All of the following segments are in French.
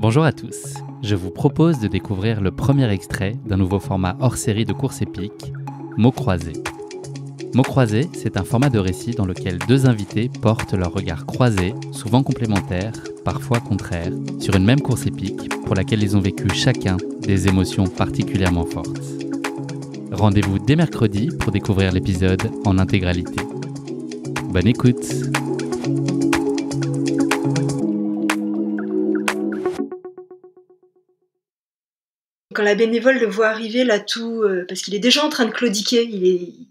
Bonjour à tous, je vous propose de découvrir le premier extrait d'un nouveau format hors série de course épique, Mots croisés. Mots croisés, c'est un format de récit dans lequel deux invités portent leur regard croisés, souvent complémentaires, parfois contraires, sur une même course épique pour laquelle ils ont vécu chacun des émotions particulièrement fortes. Rendez-vous dès mercredi pour découvrir l'épisode en intégralité. Bonne écoute! Quand la bénévole le voit arriver là tout, parce qu'il est déjà en train de claudiquer, il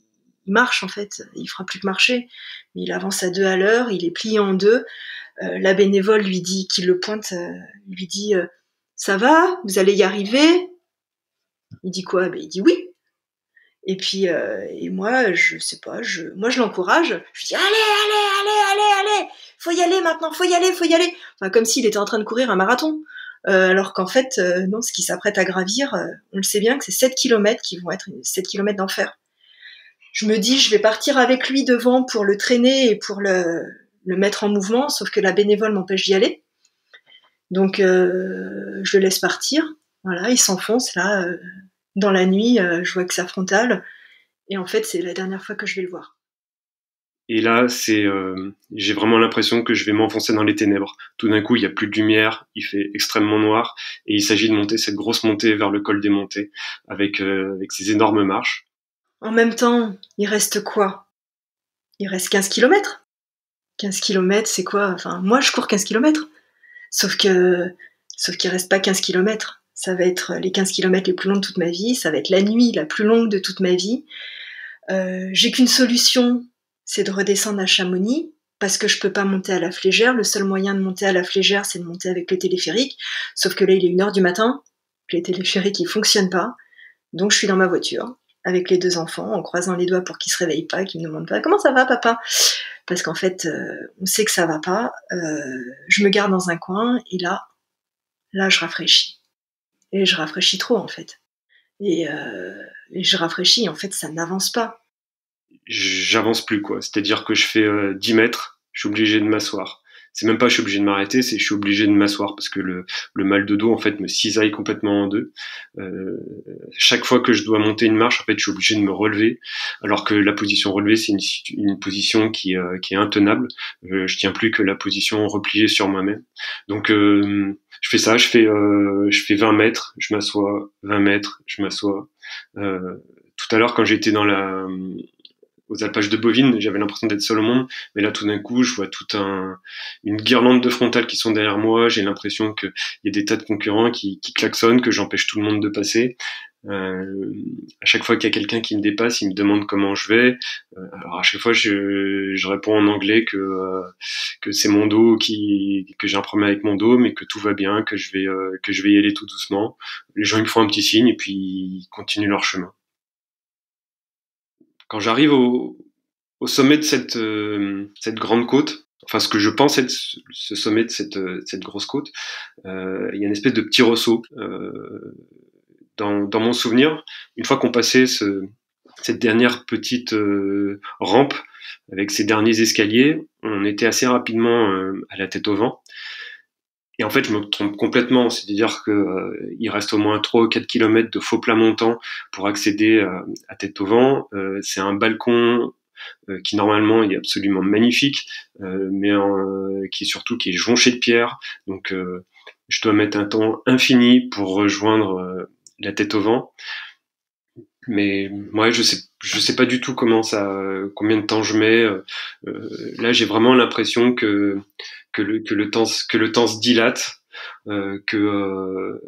marche en fait, il fera plus que marcher, mais il avance à 2 à l'heure, il est plié en deux. La bénévole lui dit, qui le pointe, lui dit ça va, vous allez y arriver? Il dit quoi? Ben il dit oui. Et puis et moi je sais pas, moi je l'encourage, je lui dis allez, faut y aller maintenant, faut y aller. Enfin comme s'il était en train de courir un marathon. Alors qu'en fait, non, ce qu'il s'apprête à gravir, on le sait bien que c'est 7 kilomètres qui vont être 7 kilomètres d'enfer. Je me dis, je vais partir avec lui devant pour le traîner et pour le mettre en mouvement, sauf que la bénévole m'empêche d'y aller. Donc, je le laisse partir. Voilà, il s'enfonce là, dans la nuit, je vois que sa frontale. Et en fait, c'est la dernière fois que je vais le voir. Et là, j'ai vraiment l'impression que je vais m'enfoncer dans les ténèbres. Tout d'un coup, il y a plus de lumière, il fait extrêmement noir, et il s'agit de monter cette grosse montée vers le col des montées, avec ces énormes marches. En même temps, il reste quoi? Il reste 15 kilomètres. 15 kilomètres, c'est quoi? Enfin, moi, je cours 15 kilomètres. Sauf qu'il reste pas 15 kilomètres. Ça va être les 15 kilomètres les plus longs de toute ma vie. Ça va être la nuit la plus longue de toute ma vie. J'ai qu'une solution, c'est de redescendre à Chamonix, parce que je peux pas monter à la Flégère. Le seul moyen de monter à la Flégère, c'est de monter avec le téléphérique. Sauf que là, il est 1h du matin. Le téléphérique, il fonctionne pas. Donc, je suis dans ma voiture, avec les 2 enfants, en croisant les doigts pour qu'ils se réveillent pas, qu'ils me demandent pas « Comment ça va, papa ?» Parce qu'en fait, on sait que ça va pas. Je me garde dans un coin, et là, je rafraîchis. Et je rafraîchis trop, en fait. Et je rafraîchis, en fait, ça n'avance pas. J'avance plus, quoi. C'est-à-dire que je fais 10 mètres, je suis obligé de m'asseoir. C'est même pas je suis obligé de m'arrêter, c'est je suis obligé de m'asseoir parce que le mal de dos en fait me cisaille complètement en deux. Chaque fois que je dois monter une marche, en fait, je suis obligé de me relever, alors que la position relevée c'est une position qui est intenable. Je tiens plus que la position repliée sur moi-même. Donc je fais ça, je fais 20 mètres, je m'assois, 20 mètres, je m'assois. Tout à l'heure quand j'étais aux alpages de bovines, j'avais l'impression d'être seul au monde, mais là tout d'un coup je vois une guirlande de frontales qui sont derrière moi, j'ai l'impression qu'il y a des tas de concurrents qui klaxonnent, que j'empêche tout le monde de passer. À chaque fois qu'il y a quelqu'un qui me dépasse, il me demande comment je vais. Alors à chaque fois je réponds en anglais que c'est mon dos que j'ai un problème avec mon dos, mais que tout va bien, que je vais y aller tout doucement. Les gens ils me font un petit signe et puis ils continuent leur chemin. Quand j'arrive au sommet de cette grande côte, enfin ce que je pense être ce sommet de cette grosse côte, il y a une espèce de petit ressaut. Dans mon souvenir, une fois qu'on passait cette dernière petite rampe avec ces derniers escaliers, on était assez rapidement à la tête au vent. Et en fait, je me trompe complètement. C'est-à-dire que il reste au moins 3 ou 4 kilomètres de faux plat montant pour accéder à tête au vent. C'est un balcon qui normalement est absolument magnifique, mais qui est jonché de pierres. Donc, je dois mettre un temps infini pour rejoindre la tête au vent. Mais ouais, je sais pas du tout combien de temps je mets. Là, j'ai vraiment l'impression que le temps se dilate, que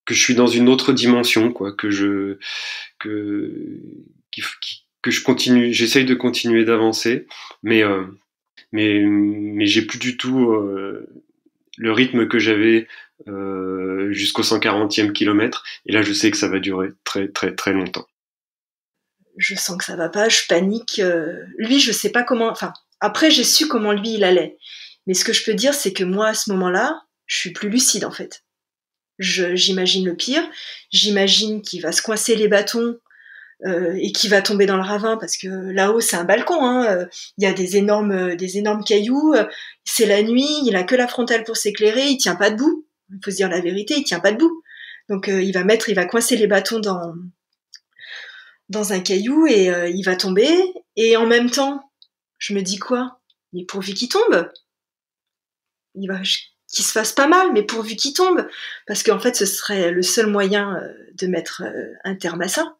je suis dans une autre dimension, quoi, que je continue, j'essaye de continuer d'avancer, mais j'ai plus du tout le rythme que j'avais jusqu'au 140e kilomètre, et là je sais que ça va durer très très très longtemps. Je sens que ça va pas, je panique. Lui, je sais pas comment. Enfin, après, j'ai su comment lui il allait. Mais ce que je peux dire, c'est que moi, à ce moment-là, je suis plus lucide en fait. J'imagine le pire. J'imagine qu'il va se coincer les bâtons et qui va tomber dans le ravin parce que là-haut c'est un balcon, hein, il y a des énormes cailloux, c'est la nuit, il a que la frontale pour s'éclairer, il tient pas debout. Il faut se dire la vérité, il tient pas debout. Donc il va coincer les bâtons dans un caillou et il va tomber. Et en même temps, je me dis quoi? Mais pourvu qu'il tombe, qu'il se fasse pas mal, mais pourvu qu'il tombe, parce qu'en fait, ce serait le seul moyen de mettre un terme à ça.